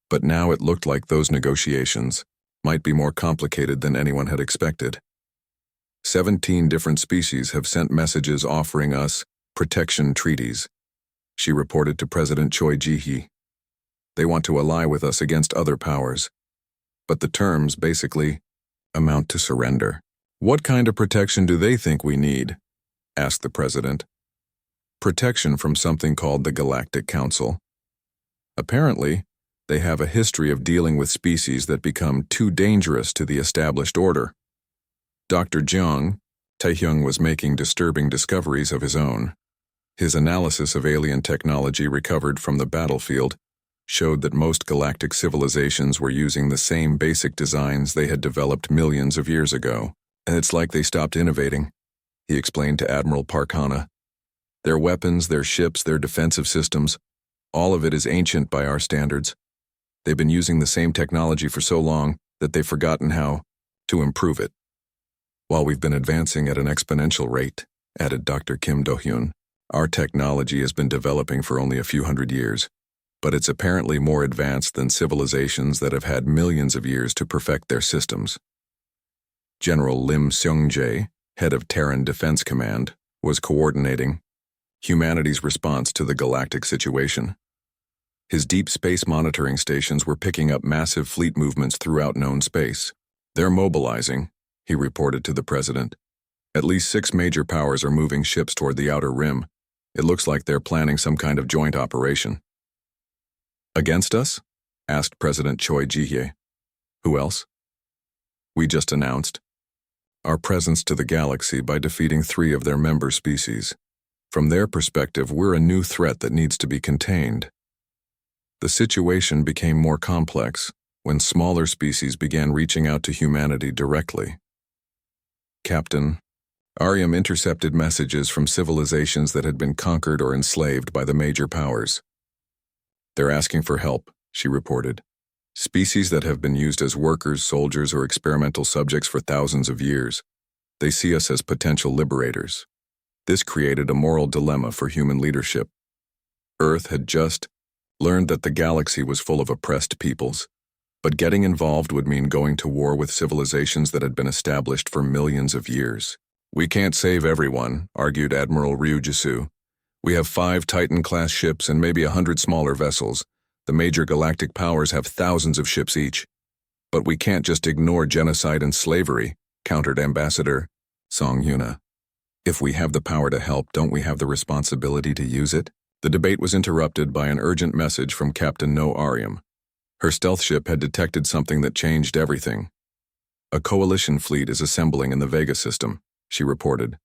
but now it looked like those negotiations might be more complicated than anyone had expected. 17 different species have sent messages offering us protection treaties, she reported to President Choi Ji-hee. They want to ally with us against other powers, but the terms basically amount to surrender. What kind of protection do they think we need? Asked the president. Protection from something called the Galactic Council. Apparently, they have a history of dealing with species that become too dangerous to the established order. Dr. Jiang, Taehyung was making disturbing discoveries of his own. His analysis of alien technology recovered from the battlefield showed that most galactic civilizations were using the same basic designs they had developed millions of years ago. And it's like they stopped innovating, he explained to Admiral Parkhana. Their weapons, their ships, their defensive systems, all of it is ancient by our standards. They've been using the same technology for so long that they've forgotten how to improve it. While we've been advancing at an exponential rate, added Dr. Kim Do-hyun, our technology has been developing for only a few hundred years, but it's apparently more advanced than civilizations that have had millions of years to perfect their systems. General Lim Seung-jae, head of Terran Defense Command, was coordinating humanity's response to the galactic situation. His deep space monitoring stations were picking up massive fleet movements throughout known space. They're mobilizing, he reported to the president. At least 6 major powers are moving ships toward the outer rim. It looks like they're planning some kind of joint operation. Against us? Asked President Choi Ji-hye. Who else? We just announced our presence to the galaxy by defeating 3 of their member species. From their perspective, we're a new threat that needs to be contained. The situation became more complex when smaller species began reaching out to humanity directly. Captain, Ariam intercepted messages from civilizations that had been conquered or enslaved by the major powers. They're asking for help, she reported. Species that have been used as workers, soldiers, or experimental subjects for thousands of years. They see us as potential liberators. This created a moral dilemma for human leadership. Earth had just learned that the galaxy was full of oppressed peoples, but getting involved would mean going to war with civilizations that had been established for millions of years. We can't save everyone, argued Admiral Ryu Jisu. We have 5 Titan-class ships and maybe 100 smaller vessels. The major galactic powers have thousands of ships each. But we can't just ignore genocide and slavery, countered Ambassador Song Hyuna. If we have the power to help, don't we have the responsibility to use it? The debate was interrupted by an urgent message from Captain No Ariam. Her stealth ship had detected something that changed everything. A coalition fleet is assembling in the Vega system, she reported.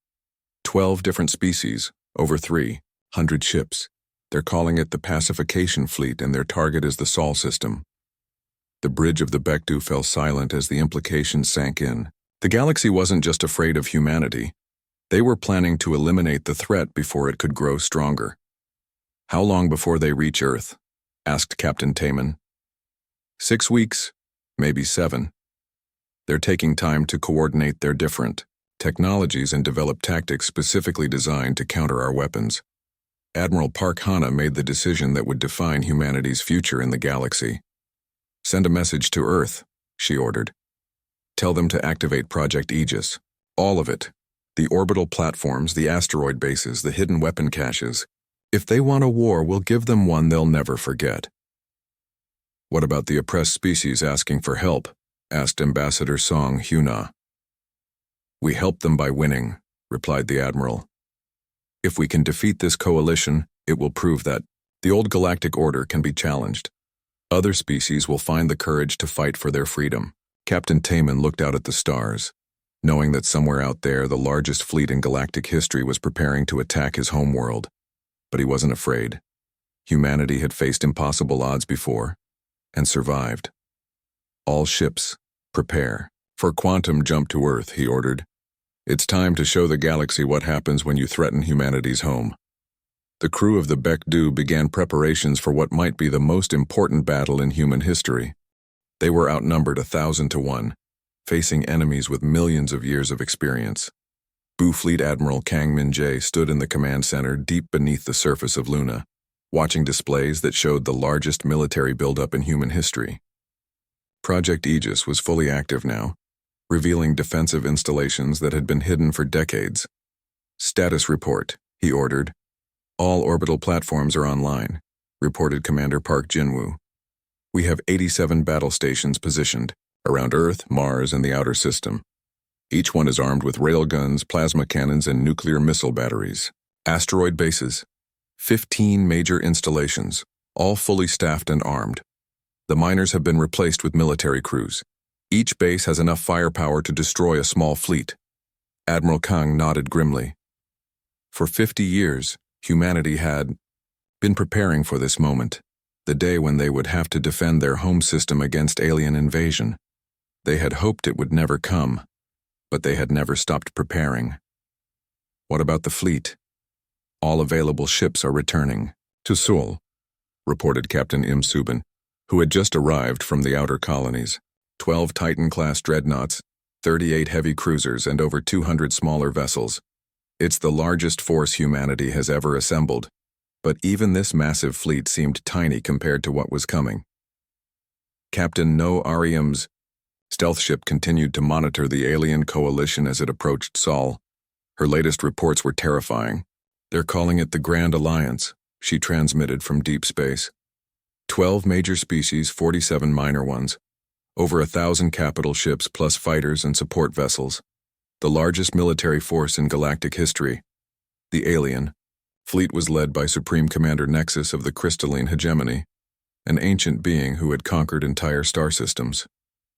12 different species, over 300 ships. They're calling it the Pacification Fleet, and their target is the Sol system. The bridge of the Baekdu fell silent as the implications sank in. The galaxy wasn't just afraid of humanity. They were planning to eliminate the threat before it could grow stronger. How long before they reach Earth? Asked Captain Taman. 6 weeks, maybe 7. They're taking time to coordinate their different technologies and develop tactics specifically designed to counter our weapons. Admiral Parkhana made the decision that would define humanity's future in the galaxy. Send a message to Earth, she ordered. Tell them to activate Project Aegis. All of it. The orbital platforms, the asteroid bases, the hidden weapon caches. If they want a war, we'll give them one they'll never forget. What about the oppressed species asking for help? Asked Ambassador Song Hyuna. We help them by winning, replied the Admiral. If we can defeat this coalition, it will prove that the old galactic order can be challenged. Other species will find the courage to fight for their freedom. Captain Taman looked out at the stars, knowing that somewhere out there the largest fleet in galactic history was preparing to attack his homeworld. But he wasn't afraid. Humanity had faced impossible odds before, and survived. All ships, prepare. For quantum jump to Earth, he ordered. It's time to show the galaxy what happens when you threaten humanity's home. The crew of the Baekdu began preparations for what might be the most important battle in human history. They were outnumbered 1,000 to 1, facing enemies with millions of years of experience. Fleet Admiral Kang Min-jae stood in the command center deep beneath the surface of Luna, watching displays that showed the largest military buildup in human history. Project Aegis was fully active now, revealing defensive installations that had been hidden for decades. Status report, he ordered. All orbital platforms are online, reported Commander Park Jin-woo. We have 87 battle stations positioned around Earth, Mars, and the outer system. Each one is armed with railguns, plasma cannons, and nuclear missile batteries. Asteroid bases. 15 major installations, all fully staffed and armed. The miners have been replaced with military crews. Each base has enough firepower to destroy a small fleet. Admiral Kang nodded grimly. For 50 years, humanity had been preparing for this moment, the day when they would have to defend their home system against alien invasion. They had hoped it would never come, but they had never stopped preparing. What about the fleet? All available ships are returning. To Seoul, reported Captain Im Subin, who had just arrived from the outer colonies. 12 Titan-class dreadnoughts, 38 heavy cruisers, and over 200 smaller vessels. It's the largest force humanity has ever assembled, but even this massive fleet seemed tiny compared to what was coming. Captain No Ariam's stealth ship continued to monitor the alien coalition as it approached Seoul. Her latest reports were terrifying. They're calling it the Grand Alliance, she transmitted from deep space. 12 major species, 47 minor ones. Over 1,000 capital ships plus fighters and support vessels. The largest military force in galactic history. The alien fleet was led by Supreme Commander Nexus of the Crystalline Hegemony, an ancient being who had conquered entire star systems.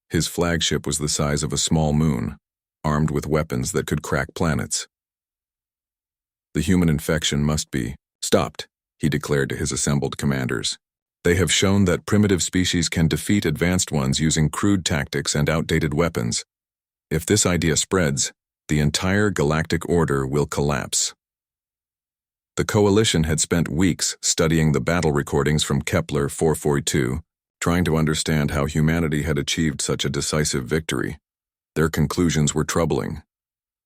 His flagship was the size of a small moon, armed with weapons that could crack planets. The human infection must be stopped, he declared to his assembled commanders. They have shown that primitive species can defeat advanced ones using crude tactics and outdated weapons. If this idea spreads, the entire galactic order will collapse. The coalition had spent weeks studying the battle recordings from Kepler 442, trying to understand how humanity had achieved such a decisive victory. Their conclusions were troubling.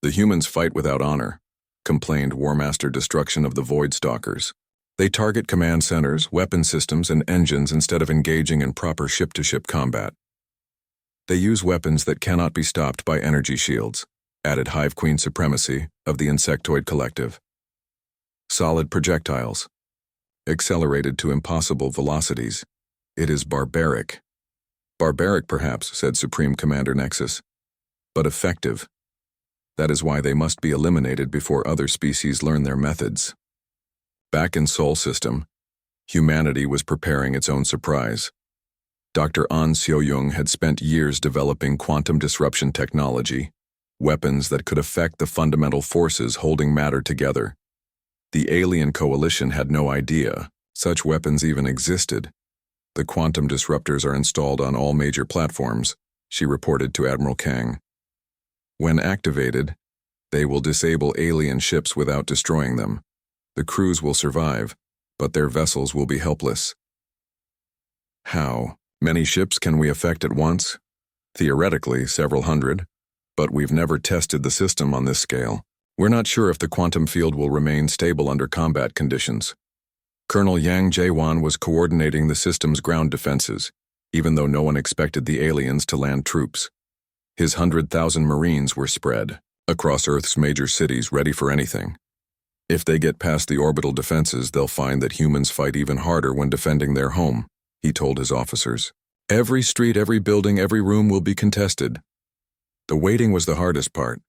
The humans fight without honor, complained Warmaster Destruction of the Void Stalkers. They target command centers, weapon systems, and engines instead of engaging in proper ship-to-ship combat. They use weapons that cannot be stopped by energy shields, added Hive Queen Supremacy of the Insectoid Collective. Solid projectiles, accelerated to impossible velocities. It is barbaric. Barbaric, perhaps, said Supreme Commander Nexus, but effective. That is why they must be eliminated before other species learn their methods. Back in Sol System, humanity was preparing its own surprise. Dr. An Seo-young had spent years developing quantum disruption technology, weapons that could affect the fundamental forces holding matter together. The alien coalition had no idea such weapons even existed. The quantum disruptors are installed on all major platforms, she reported to Admiral Kang. When activated, they will disable alien ships without destroying them. The crews will survive, but their vessels will be helpless. How many ships can we affect at once? Theoretically, several hundred, but we've never tested the system on this scale. We're not sure if the quantum field will remain stable under combat conditions. Colonel Yang Jae-wan was coordinating the system's ground defenses, even though no one expected the aliens to land troops. His 100,000 Marines were spread across Earth's major cities, ready for anything. If they get past the orbital defenses, they'll find that humans fight even harder when defending their home, he told his officers. Every street, every building, every room will be contested. The waiting was the hardest part.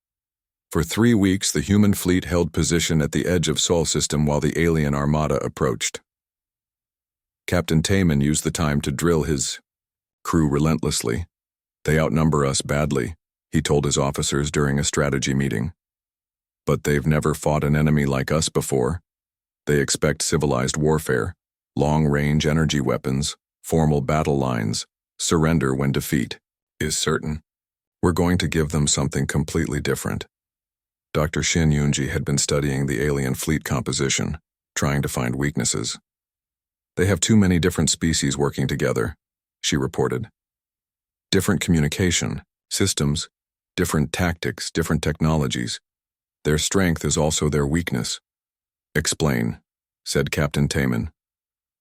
For 3 weeks, the human fleet held position at the edge of Sol System while the alien armada approached. Captain Taman used the time to drill his crew relentlessly. They outnumber us badly, he told his officers during a strategy meeting. But they've never fought an enemy like us before. They expect civilized warfare, long-range energy weapons, formal battle lines, surrender when defeat is certain. We're going to give them something completely different. Dr. Shin Yoonji had been studying the alien fleet composition, trying to find weaknesses. They have too many different species working together, she reported. Different communication, systems, different tactics, different technologies. Their strength is also their weakness. Explain, said Captain Taman.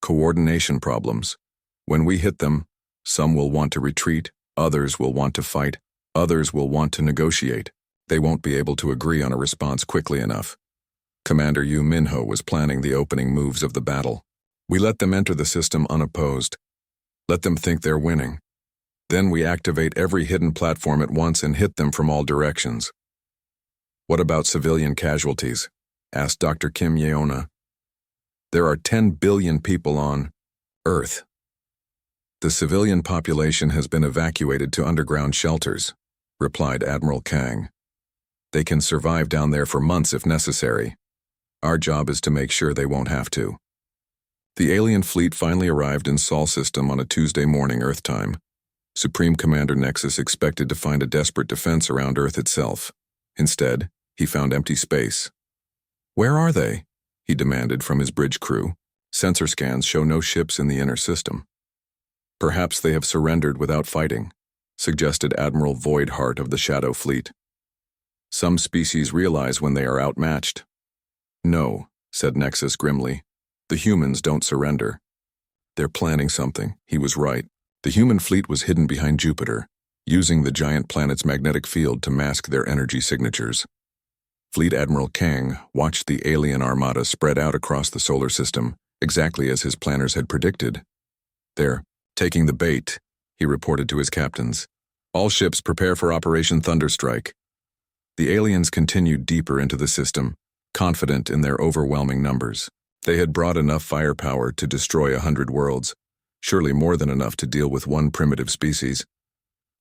Coordination problems. When we hit them, some will want to retreat, others will want to fight, others will want to negotiate. They won't be able to agree on a response quickly enough. Commander Yu Minho was planning the opening moves of the battle. We let them enter the system unopposed. Let them think they're winning. Then we activate every hidden platform at once and hit them from all directions. What about civilian casualties? Asked Dr. Kim Yeona. There are 10 billion people on Earth. The civilian population has been evacuated to underground shelters, replied Admiral Kang. They can survive down there for months if necessary. Our job is to make sure they won't have to. The alien fleet finally arrived in Sol System on a Tuesday morning Earth time. Supreme Commander Nexus expected to find a desperate defense around Earth itself. Instead, he found empty space. "Where are they?" he demanded from his bridge crew. "Sensor scans show no ships in the inner system." "Perhaps they have surrendered without fighting," suggested Admiral Voidheart of the Shadow Fleet. "Some species realize when they are outmatched." "No," said Nexus grimly. "The humans don't surrender." "They're planning something." He was right. The human fleet was hidden behind Jupiter, using the giant planet's magnetic field to mask their energy signatures. Fleet Admiral Kang watched the alien armada spread out across the solar system, exactly as his planners had predicted. "They're taking the bait," he reported to his captains. "All ships prepare for Operation Thunderstrike." The aliens continued deeper into the system, confident in their overwhelming numbers. They had brought enough firepower to destroy 100 worlds, surely more than enough to deal with one primitive species.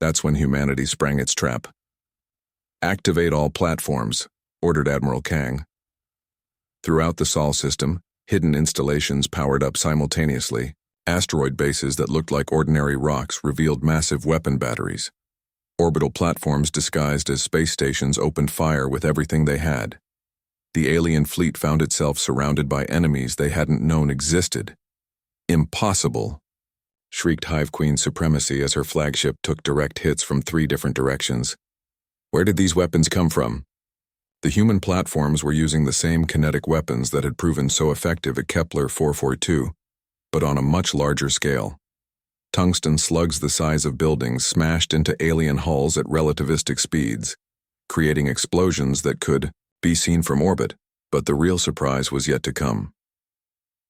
That's when humanity sprang its trap. "Activate all platforms," ordered Admiral Kang. Throughout the Sol system, hidden installations powered up simultaneously. Asteroid bases that looked like ordinary rocks revealed massive weapon batteries. Orbital platforms disguised as space stations opened fire with everything they had. The alien fleet found itself surrounded by enemies they hadn't known existed. "Impossible!" shrieked Hive Queen Supremacy as her flagship took direct hits from 3 different directions. "Where did these weapons come from?" The human platforms were using the same kinetic weapons that had proven so effective at Kepler 442, but on a much larger scale. Tungsten slugs the size of buildings smashed into alien hulls at relativistic speeds, creating explosions that could be seen from orbit, but the real surprise was yet to come.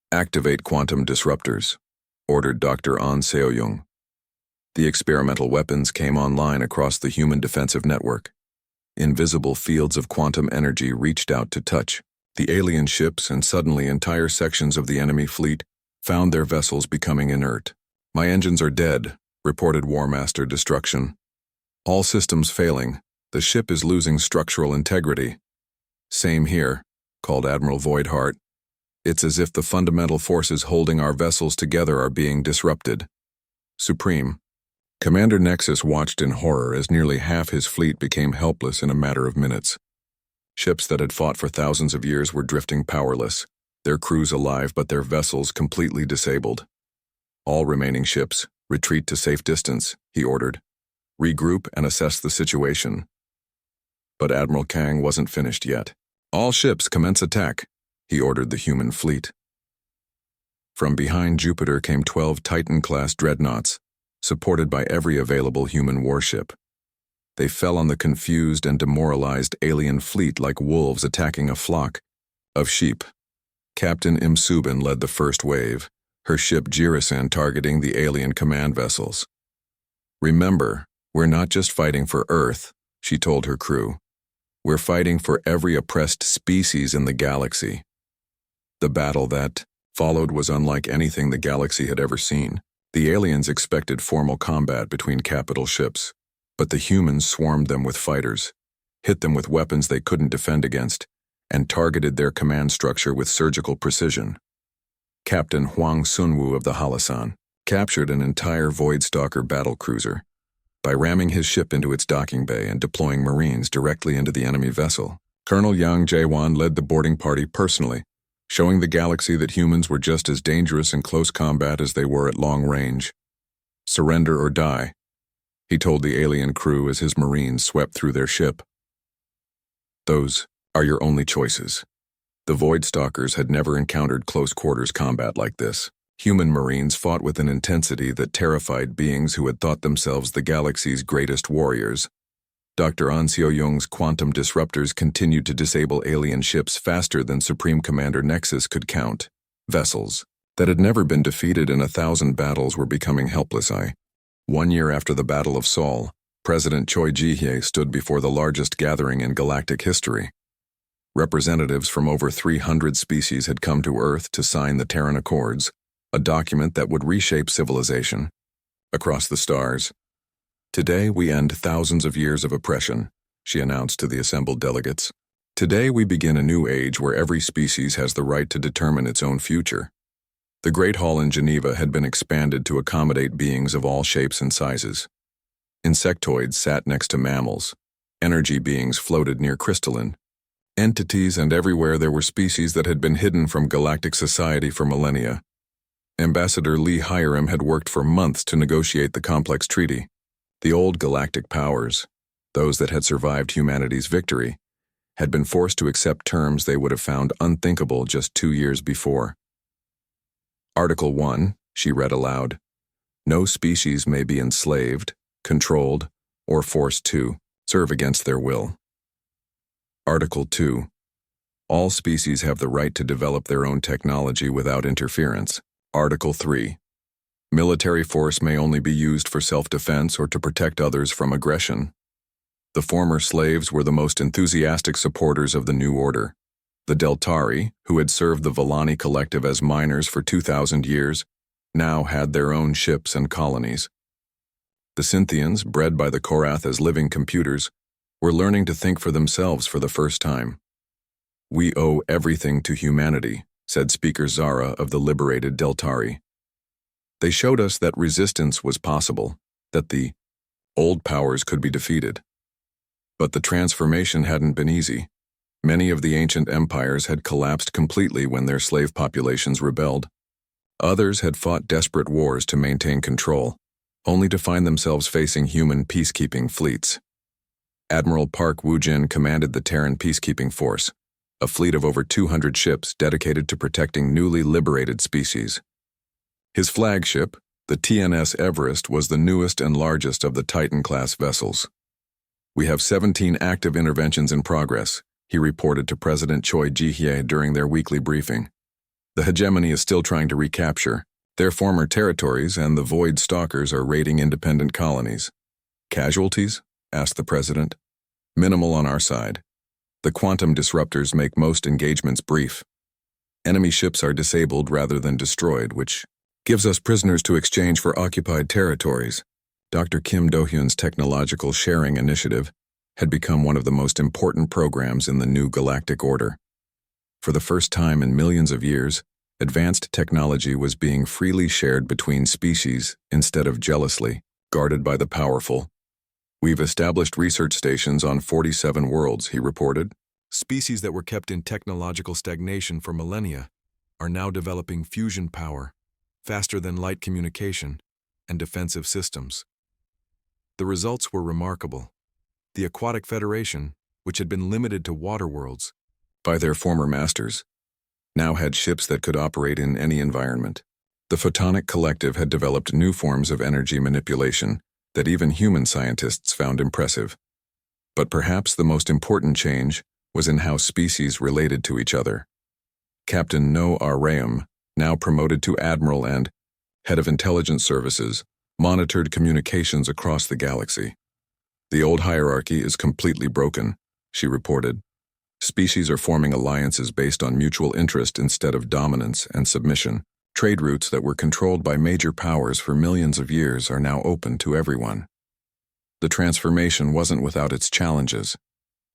"Activate quantum disruptors," ordered Dr. An Seoyoung. The experimental weapons came online across the human defensive network. Invisible fields of quantum energy reached out to touch the alien ships, and suddenly entire sections of the enemy fleet found their vessels becoming inert. "My engines are dead," reported War Master Destruction. "All systems failing. The ship is losing structural integrity." "Same here," called Admiral Voidheart. "It's as if the fundamental forces holding our vessels together are being disrupted." "Supreme." Commander Nexus watched in horror as nearly half his fleet became helpless in a matter of minutes. Ships that had fought for thousands of years were drifting powerless, their crews alive but their vessels completely disabled. "All remaining ships, retreat to safe distance," he ordered. "Regroup and assess the situation." But Admiral Kang wasn't finished yet. "All ships commence attack," he ordered the human fleet. From behind Jupiter came 12 Titan-class dreadnoughts, supported by every available human warship. They fell on the confused and demoralized alien fleet like wolves attacking a flock of sheep. Captain Imsubin led the first wave, her ship Jirisan targeting the alien command vessels. "Remember, we're not just fighting for Earth," she told her crew. "We're fighting for every oppressed species in the galaxy." The battle that followed was unlike anything the galaxy had ever seen. The aliens expected formal combat between capital ships, but the humans swarmed them with fighters, hit them with weapons they couldn't defend against, and targeted their command structure with surgical precision. Captain Huang Sunwu of the Halasan captured an entire Voidstalker battlecruiser by ramming his ship into its docking bay and deploying Marines directly into the enemy vessel. Colonel Yang Jaewan led the boarding party personally, showing the galaxy that humans were just as dangerous in close combat as they were at long range. "Surrender or die," he told the alien crew as his Marines swept through their ship. "Those are your only choices." The Voidstalkers had never encountered close-quarters combat like this. Human Marines fought with an intensity that terrified beings who had thought themselves the galaxy's greatest warriors. Dr. An Seoyoung's quantum disruptors continued to disable alien ships faster than Supreme Commander Nexus could count. Vessels that had never been defeated in 1,000 battles were becoming helpless. 1 year after the Battle of Sol, President Choi Ji-hye stood before the largest gathering in galactic history. Representatives from over 300 species had come to Earth to sign the Terran Accords, a document that would reshape civilization across the stars. "Today we end thousands of years of oppression," she announced to the assembled delegates. "Today we begin a new age where every species has the right to determine its own future." The Great Hall in Geneva had been expanded to accommodate beings of all shapes and sizes. Insectoids sat next to mammals. Energy beings floated near crystalline entities, and everywhere there were species that had been hidden from galactic society for millennia. Ambassador Lee Hiram had worked for months to negotiate the complex treaty. The old galactic powers, those that had survived humanity's victory, had been forced to accept terms they would have found unthinkable just 2 years before. Article 1, she read aloud. No species may be enslaved, controlled, or forced to serve against their will. Article 2. All species have the right to develop their own technology without interference. Article 3. Military force may only be used for self-defense or to protect others from aggression. The former slaves were the most enthusiastic supporters of the new order. The Deltari, who had served the Villani Collective as miners for 2,000 years, now had their own ships and colonies. The Cynthians, bred by the Korath as living computers, were learning to think for themselves for the first time. We owe everything to humanity, said Speaker Zara of the liberated Deltari. They showed us that resistance was possible, that the old powers could be defeated. But the transformation hadn't been easy. Many of the ancient empires had collapsed completely when their slave populations rebelled. Others had fought desperate wars to maintain control, only to find themselves facing human peacekeeping fleets. Admiral Park Woojin commanded the Terran Peacekeeping Force, a fleet of over 200 ships dedicated to protecting newly liberated species. His flagship, the TNS Everest, was the newest and largest of the Titan-class vessels. We have 17 active interventions in progress, he reported to President Choi Ji-hye during their weekly briefing. The hegemony is still trying to recapture their former territories, and the Void Stalkers are raiding independent colonies. Casualties? Asked the president. Minimal on our side. The quantum disruptors make most engagements brief. Enemy ships are disabled rather than destroyed, which gives us prisoners to exchange for occupied territories. Dr. Kim Do-hyun's technological sharing initiative had become one of the most important programs in the new galactic order. For the first time in millions of years, advanced technology was being freely shared between species instead of jealously guarded by the powerful. We've established research stations on 47 worlds, he reported. Species that were kept in technological stagnation for millennia are now developing fusion power, faster than light communication, and defensive systems. The results were remarkable. The Aquatic Federation, which had been limited to water worlds by their former masters, now had ships that could operate in any environment. The Photonic Collective had developed new forms of energy manipulation that even human scientists found impressive. But perhaps the most important change was in how species related to each other. Captain No Arayam, now promoted to Admiral and Head of Intelligence Services, monitored communications across the galaxy. The old hierarchy is completely broken, she reported. Species are forming alliances based on mutual interest instead of dominance and submission. Trade routes that were controlled by major powers for millions of years are now open to everyone. The transformation wasn't without its challenges.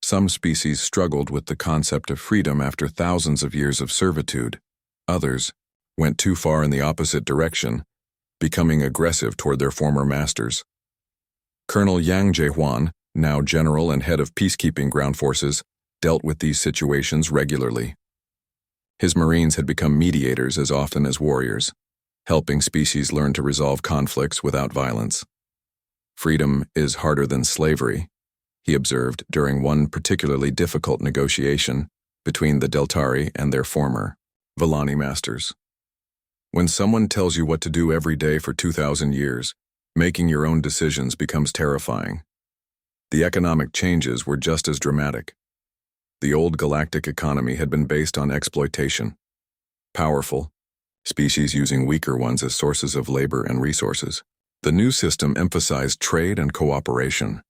Some species struggled with the concept of freedom after thousands of years of servitude. Others went too far in the opposite direction, becoming aggressive toward their former masters. Colonel Yang Jae-hwan, now general and head of peacekeeping ground forces, dealt with these situations regularly. His Marines had become mediators as often as warriors, helping species learn to resolve conflicts without violence. Freedom is harder than slavery, he observed during one particularly difficult negotiation between the Deltari and their former Villani masters. When someone tells you what to do every day for 2,000 years, making your own decisions becomes terrifying. The economic changes were just as dramatic. The old galactic economy had been based on exploitation. Powerful species using weaker ones as sources of labor and resources. The new system emphasized trade and cooperation.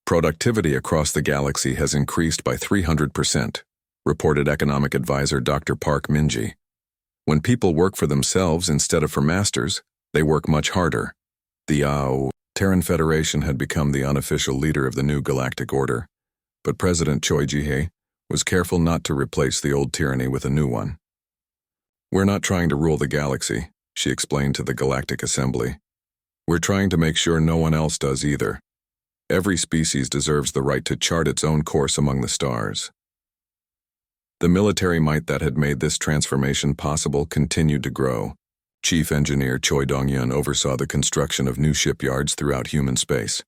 Productivity across the galaxy has increased by 300%, reported economic advisor Dr. Park Min-ji. When people work for themselves instead of for masters, they work much harder. The Terran Federation had become the unofficial leader of the new galactic order, but President Choi Ji-hye was careful not to replace the old tyranny with a new one. We're not trying to rule the galaxy, she explained to the Galactic Assembly. We're trying to make sure no one else does either. Every species deserves the right to chart its own course among the stars. The military might that had made this transformation possible continued to grow. Chief Engineer Choi Dong-yun oversaw the construction of new shipyards throughout human space,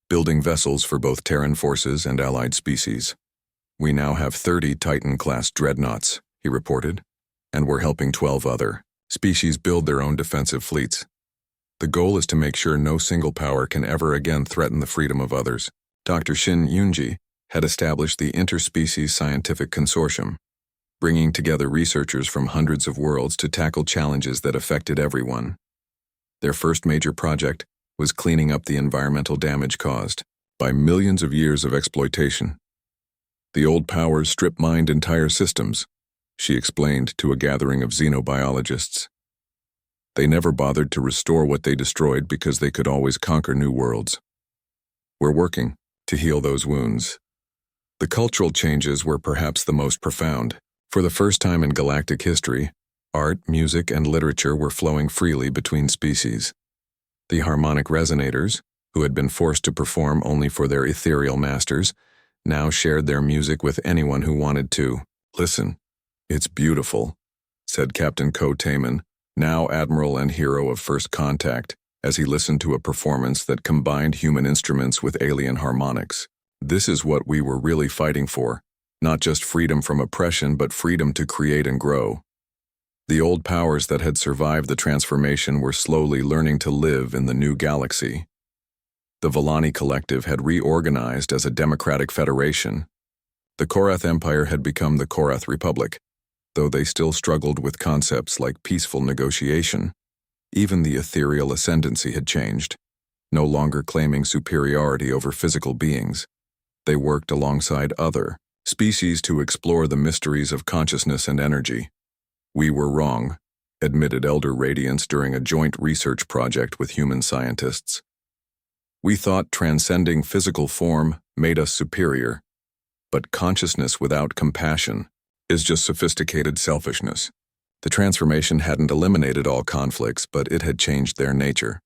building vessels for both Terran forces and allied species. We now have 30 Titan-class dreadnoughts, he reported, and we're helping 12 other species build their own defensive fleets. The goal is to make sure no single power can ever again threaten the freedom of others. Dr. Shin Yoonji had established the Interspecies Scientific Consortium, bringing together researchers from hundreds of worlds to tackle challenges that affected everyone. Their first major project was cleaning up the environmental damage caused by millions of years of exploitation. The old powers strip-mined entire systems, she explained to a gathering of xenobiologists. They never bothered to restore what they destroyed because they could always conquer new worlds. We're working to heal those wounds. The cultural changes were perhaps the most profound. For the first time in galactic history, art, music, and literature were flowing freely between species. The harmonic resonators, who had been forced to perform only for their ethereal masters, now shared their music with anyone who wanted to. Listen, it's beautiful, said Captain Ko Taemin, now Admiral and hero of First Contact, as he listened to a performance that combined human instruments with alien harmonics. This is what we were really fighting for, not just freedom from oppression, but freedom to create and grow. The old powers that had survived the transformation were slowly learning to live in the new galaxy. The Volani Collective had reorganized as a democratic federation. The Korath Empire had become the Korath Republic, though they still struggled with concepts like peaceful negotiation. Even the ethereal ascendancy had changed, no longer claiming superiority over physical beings. They worked alongside other species to explore the mysteries of consciousness and energy. We were wrong, admitted Elder Radiance during a joint research project with human scientists. We thought transcending physical form made us superior, but consciousness without compassion is just sophisticated selfishness. The transformation hadn't eliminated all conflicts, but it had changed their nature.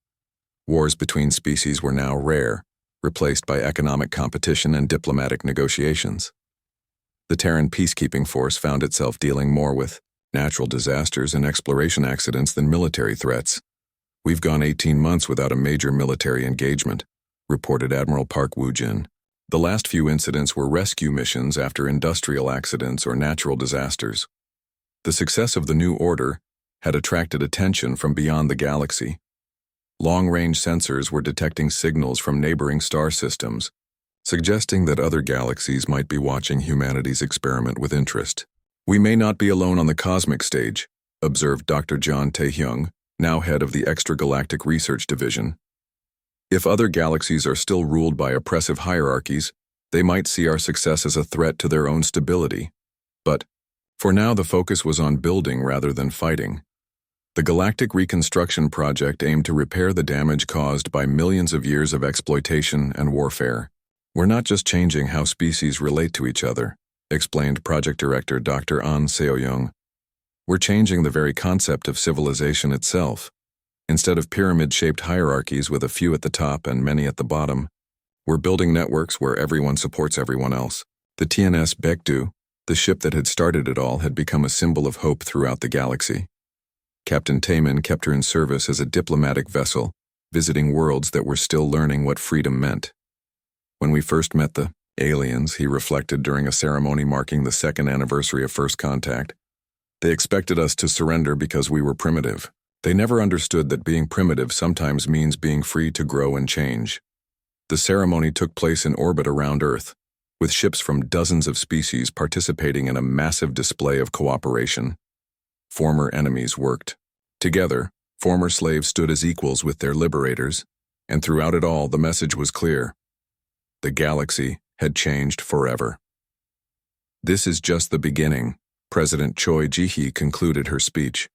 Wars between species were now rare, replaced by economic competition and diplomatic negotiations. The Terran peacekeeping force found itself dealing more with natural disasters and exploration accidents than military threats. We've gone 18 months without a major military engagement, reported Admiral Park Woo-jin. The last few incidents were rescue missions after industrial accidents or natural disasters. The success of the new order had attracted attention from beyond the galaxy. Long-range sensors were detecting signals from neighboring star systems, suggesting that other galaxies might be watching humanity's experiment with interest. We may not be alone on the cosmic stage, observed Dr. John Tae-hyung, now head of the Extragalactic Research Division. If other galaxies are still ruled by oppressive hierarchies, they might see our success as a threat to their own stability. But, for now, the focus was on building rather than fighting. The Galactic Reconstruction Project aimed to repair the damage caused by millions of years of exploitation and warfare. We're not just changing how species relate to each other, explained Project Director Dr. An Seo-young. We're changing the very concept of civilization itself. Instead of pyramid-shaped hierarchies with a few at the top and many at the bottom, we're building networks where everyone supports everyone else. The TNS Baekdu, the ship that had started it all, had become a symbol of hope throughout the galaxy. Captain Taemin kept her in service as a diplomatic vessel, visiting worlds that were still learning what freedom meant. When we first met the aliens, he reflected during a ceremony marking the second anniversary of First Contact, they expected us to surrender because we were primitive. They never understood that being primitive sometimes means being free to grow and change. The ceremony took place in orbit around Earth, with ships from dozens of species participating in a massive display of cooperation. Former enemies worked together, former slaves stood as equals with their liberators, and throughout it all the message was clear. The galaxy had changed forever. This is just the beginning, President Choi Ji-hee concluded her speech.